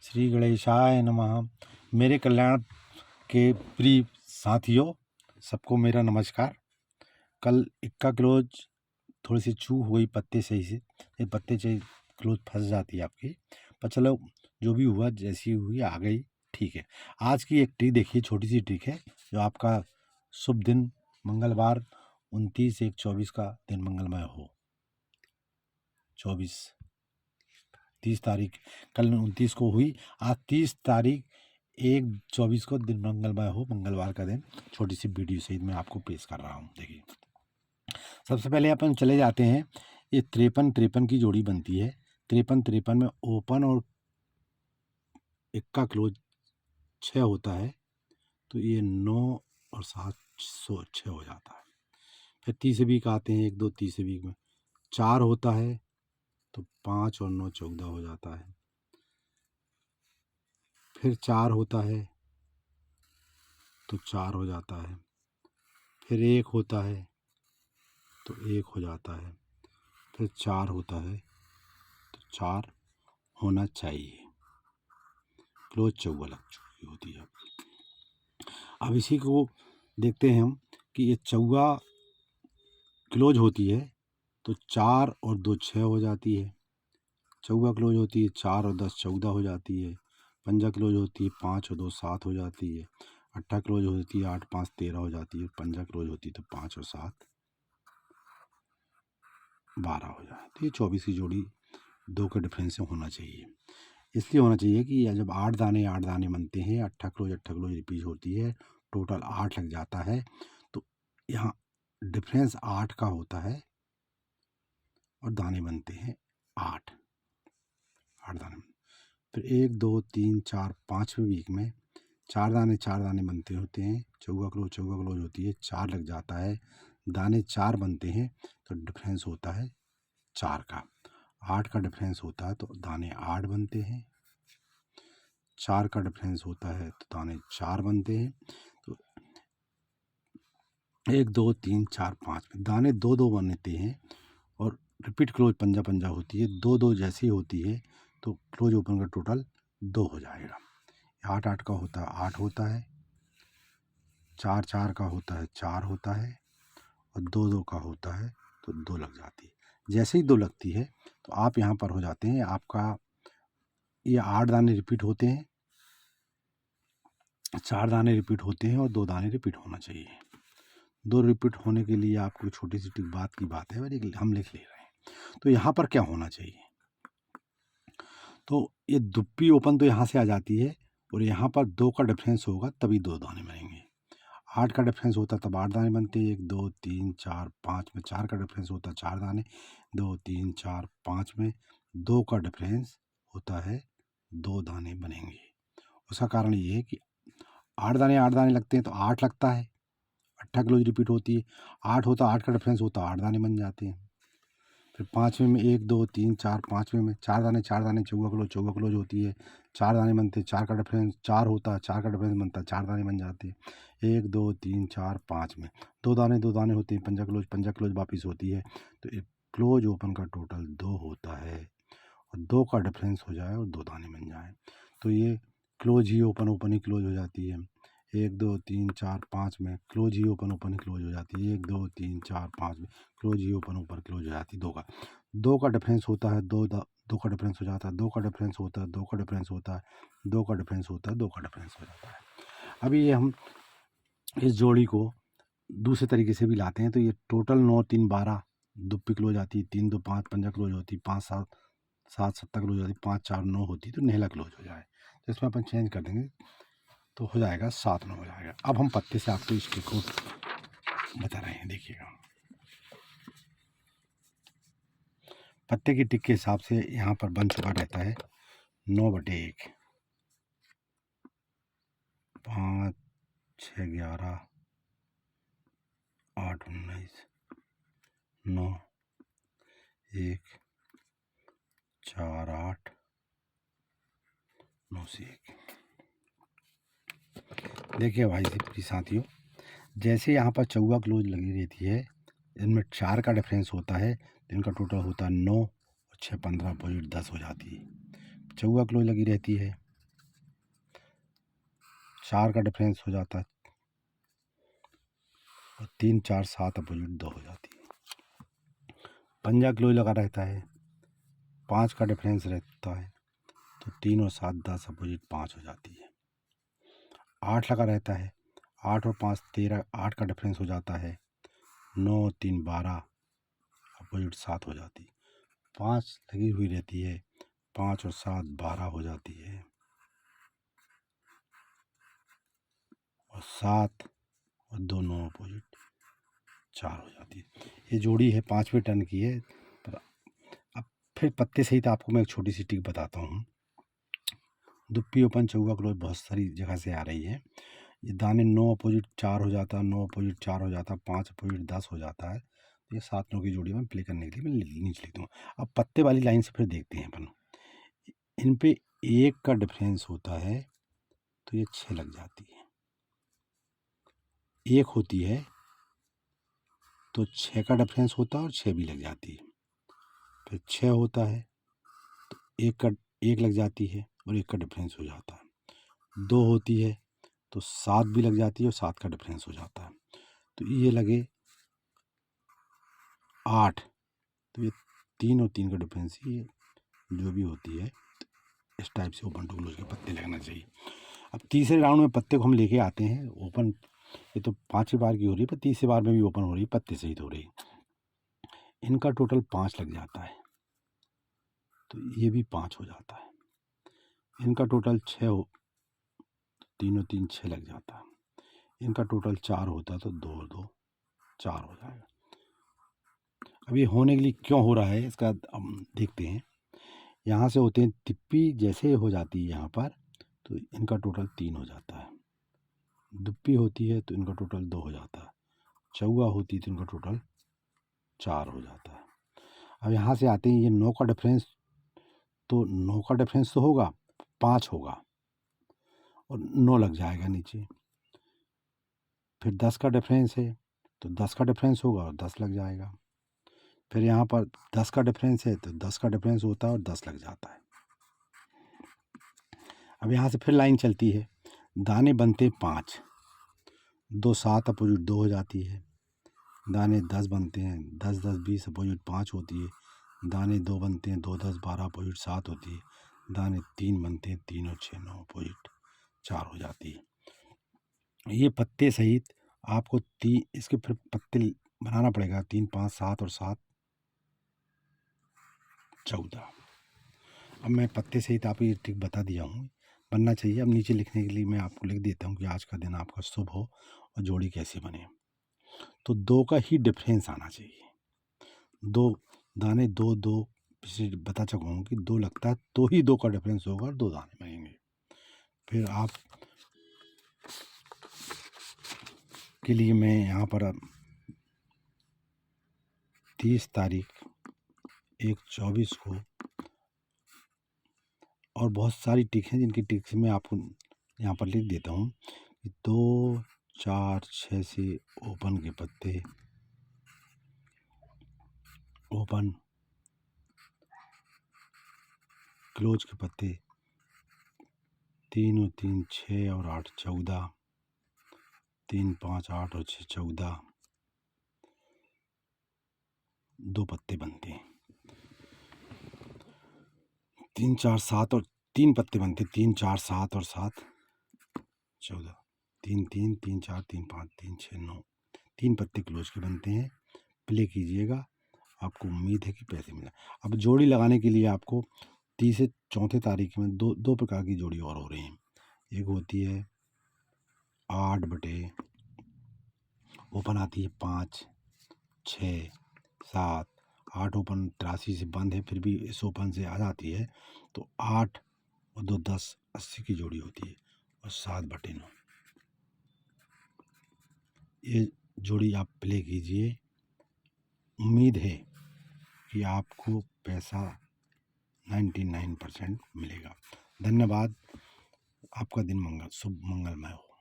श्री गणेशाय नमः। मेरे कल्याण के प्रिय साथियों, सबको मेरा नमस्कार। कल इक्का क्लोज थोड़ी सी चूक हो गई पत्ते सही से, ये पत्ते से क्लोज फंस जाती है आपकी, पर चलो जो भी हुआ जैसी हुई आ गई, ठीक है। आज की एक ट्रिक देखिए, छोटी सी ट्रिक है जो आपका शुभ दिन मंगलवार 29/1/24 का दिन मंगलमय हो। 30 तारीख कल 29 को हुई, आज 30 तारीख 1/24 को दिन मंगलमय हो, मंगलवार का दिन। छोटी सी वीडियो सहित मैं आपको पेश कर रहा हूँ। देखिए, सबसे पहले अपन चले जाते हैं, ये 53 की जोड़ी बनती है। 53 में ओपन और इक्का क्लोज 6 होता है, तो ये 9 और 7 6 हो जाता है। फिर तीसरे वीक आते हैं, 1 2 तीसरे वीक में 4 होता है, तो 5 और 9 14 हो जाता है। फिर 4 होता है तो 4 हो जाता है। फिर 1 होता है तो 1 हो जाता है। फिर 4 होता है तो 4 होना चाहिए। क्लोज चौवा लग चुकी होती है। अब इसी को देखते हैं हम कि ये चौवा क्लोज होती है तो 4 और 2 6 हो जाती है। चौवा क्लोज होती है 4 और 10 14 हो जाती है। पंजा क्लोज होती है 5 और 2 7 हो जाती है। अट्ठा क्लोज होती है 8 5 13 हो जाती है। पंजा क्लोज होती है तो 5 और 7 12 हो जाए। तो ये 24 की जोड़ी 2 के डिफरेंस से होना चाहिए। इसलिए होना चाहिए कि जब 8 दाने बनते हैं, अट्ठा क्लोज रिपीट होती है, टोटल 8 लग जाता है, तो यहाँ डिफरेंस 8 का होता है और दाने बनते हैं 8 दाने। फिर 1 2 3 4 5वें वीक में 4 दाने बनते होते हैं। चौवा क्लोज होती है, 4 लग जाता है, दाने 4 बनते हैं, तो डिफरेंस होता है 4 का। 8 का डिफरेंस होता है तो दाने 8 बनते हैं। 4 का डिफरेंस होता है तो दाने 4 बनते हैं। तो 1 2 3 4 5 में दाने 2 2 बनते हैं और रिपीट क्लोज पंजा होती है, 2 2 जैसी होती है तो क्लोज ओपन का टोटल 2 हो जाएगा। 8 8 का होता है 8 होता है, 4 4 का होता है 4 होता है, और 2 2 का होता है तो 2 लग जाती है। जैसे ही 2 लगती है तो आप यहाँ पर हो जाते हैं, आपका ये 8 दाने रिपीट होते हैं, 4 दाने रिपीट होते हैं और 2 दाने रिपीट होना चाहिए। 2 रिपीट होने के लिए आपको छोटी सी बात है, हम लिख ले रहे हैं। तो यहाँ पर क्या होना चाहिए, तो ये दुप्पी ओपन तो यहाँ से आ जाती है और यहाँ पर 2 का डिफरेंस होगा तभी 2 दाने बनेंगे। 8 का डिफरेंस होता तब 8 दाने बनते हैं। 1 2 3 4 5 में 4 का डिफरेंस होता 4 दाने। 2 3 4 5 में 2 का डिफरेंस होता है 2 दाने बनेंगे। उसका कारण ये है कि 8 दाने लगते हैं तो 8 लगता है, अट्ठा क्लोज रिपीट होती है, 8 होता 8 का डिफरेंस होता 8 दाने बन जाते हैं। फिर 5वें में 1 2 3 4 5वें में 4 दाने चौवा क्लोज होती है, 4 दाने बनते हैं, 4 का डिफरेंस 4 होता है, 4 का डिफरेंस बनता है 4 दाने बन जाते हैं। 1 2 3 4 5 में 2 दाने होते हैं, पंजा क्लोज वापिस होती है, तो क्लोज ओपन का टोटल 2 होता है और 2 का डिफरेंस हो जाए और 2 दाने बन जाए तो ये क्लोज ही ओपन ही क्लोज हो जाती है। 1 2 3 4 5 में क्लोज ही ओपन ही क्लोज हो जाती है। 1 2 3 4 5 में क्लोज ही ओपन क्लोज हो जाती है। 2 का डिफरेंस होता है, 2 का डिफरेंस हो जाता है, 2 का डिफरेंस होता है, 2 का डिफरेंस होता है, 2 का डिफरेंस होता है, 2 का डिफरेंस हो जाता है। अभी ये हम इस जोड़ी को दूसरे तरीके से भी लाते हैं, तो ये टोटल 9 3 12 दुप्पी क्लोज आती है, 3 2 5 पंजा क्लोज होती है, 5 7 7 7 क्लोज हो जाती है, 5 4 9 होती है तो नेहला क्लोज हो जाए। तो इसमें अपन चेंज कर देंगे तो हो जाएगा 7 9 हो जाएगा। अब हम पत्ते से आपको इस ट्रिक को बता रहे हैं, देखिएगा। पत्ते की टिक के हिसाब से यहाँ पर बन चुका रहता है 9/1, 5 6 11 8 19 9 1 4 8 9 से 1। देखिए भाई साथियों, जैसे यहाँ पर चौवा क्लोज लगी रहती है, इनमें 4 का डिफरेंस होता है, इनका टोटल होता है 9 और 6 15 पॉजिट 10 हो जाती है। चौवा क्लोज लगी रहती है, 4 का डिफरेंस हो जाता है और 3 4 7 अपोजिट 2 हो जाती है। पंजा क्लोज लगा रहता है, 5 का डिफरेंस रहता है तो 3 और 7 10 अपोजिट 5 हो जाती है। 8 लगा रहता है, 8 और 5 13, 8 का डिफरेंस हो जाता है, 9 और 3 12 अपोजिट 7 हो जाती है। 5 लगी हुई रहती है, 5 और 7 12 हो जाती है और 7 और 2 9 अपोजिट 4 हो जाती है। ये जोड़ी है 5वें टर्न की है। पर अब फिर पत्ते सहित आपको मैं एक छोटी सी टिक बताता हूँ। दुप्पी ओपन चौका क्लोज बहुत सारी जगह से आ रही है। ये दाने 9 अपोजिट 4 हो जाता है, 9 अपोजिट 4 हो जाता है, 5 अपोजिट 10 हो जाता है। तो ये 7 9 की जोड़ी में प्ले करने के लिए मैं नीचे लिख दूँ। अब पत्ते वाली लाइन से फिर देखते हैं अपन। इन पे 1 का डिफरेंस होता है तो ये 6 लग जाती है। 1 होती है तो 6 का डिफरेंस होता है और 6 भी लग जाती है। फिर 6 होता है तो 1 लग जाती है और 1 का डिफरेंस हो जाता है। 2 होती है तो 7 भी लग जाती है और 7 का डिफरेंस हो जाता है। तो ये लगे 8, तो ये 3 और 3 का डिफरेंस ही जो भी होती है इस टाइप से ओपन टू क्लोज के पत्ते लगना चाहिए। अब तीसरे राउंड में पत्ते को हम लेके आते हैं ओपन। ये तो 5वीं बार की हो रही है, पर तीसरी बार में भी ओपन हो रही है, पत्ते सहित हो रही है। इनका टोटल 5 लग जाता है तो ये भी 5 हो जाता है। इनका टोटल 6 हो, 3 और 3 6 लग जाता है। इनका टोटल 4 होता है तो 2 और 2 4 हो जाएगा। अब ये होने के लिए क्यों हो रहा है इसका हम देखते हैं। यहाँ से होते हैं तिप्पी, जैसे हो जाती है यहाँ पर तो इनका टोटल 3 हो जाता है। दुप्पी होती है तो इनका टोटल 2 हो जाता है। चौगा होती है तो इनका टोटल 4 हो जाता है। अब यहाँ से आते हैं, ये 9 का डिफरेंस, तो 9 का डिफरेंस तो होगा, 5 होगा और 9 लग जाएगा नीचे। फिर 10 का डिफरेंस है तो 10 का डिफरेंस होगा और 10 लग जाएगा। फिर यहाँ पर 10 का डिफरेंस है तो 10 का डिफरेंस होता है और 10 लग जाता है। अब यहाँ से फिर लाइन चलती है, दाने बनते 5, 2 7 अपोजिट 2 हो जाती है। दाने 10 बनते हैं, 10 10 20 अपोजिट 5 होती है। दाने 2 बनते हैं, 2 10 12 अपोजिट 7 होती है। दाने 3 बनते हैं, 3 और 6 9 अपोजिट 4 हो जाती है। ये पत्ते सहित आपको इसके फिर पत्ते बनाना पड़ेगा, 3 5 7 और 7 14। अब मैं पत्ते सहित आपको ये ट्रिक बता दिया हूँ, बनना चाहिए। अब नीचे लिखने के लिए मैं आपको लिख देता हूँ कि आज का दिन आपका शुभ हो और जोड़ी कैसे बने। तो 2 का ही डिफरेंस आना चाहिए। 2 दाने 2 2 बता चुका हूँ कि 2 लगता है तो ही 2 का डिफरेंस होगा और 2 दाने बनेंगे। फिर आप के लिए मैं यहाँ पर 30 तारीख 1/24 को और बहुत सारी टिक हैं जिनकी टिक्स मैं आपको यहाँ पर लिख देता हूँ। 2 4 6 से ओपन के पत्ते, ओपन क्लोज के पत्ते, 3 और 3 6 और 8 14, 3 5 8 और 6 14, 2 पत्ते बनते हैं। 3 4 7 और 3 पत्ते बनते, 3 4 7 और 7 14, 3 3 3 4 3 5 3 6 9, 3 पत्ते क्लोज के बनते हैं। प्ले कीजिएगा, आपको उम्मीद है कि पैसे मिलें। अब जोड़ी लगाने के लिए आपको 30 से 4 तारीख में दो प्रकार की जोड़ी और हो रही हैं। एक होती है 8 बटे ओपन आती है 5 6 7, 8 ओपन 83 से बंद है, फिर भी इस ओपन से आ जाती है तो 8 और 2 10 80 की जोड़ी होती है और 7 बटे 9 ये जोड़ी आप प्ले कीजिए। उम्मीद है कि आपको पैसा 99% मिलेगा। धन्यवाद। आपका दिन शुभ मंगलमय हो।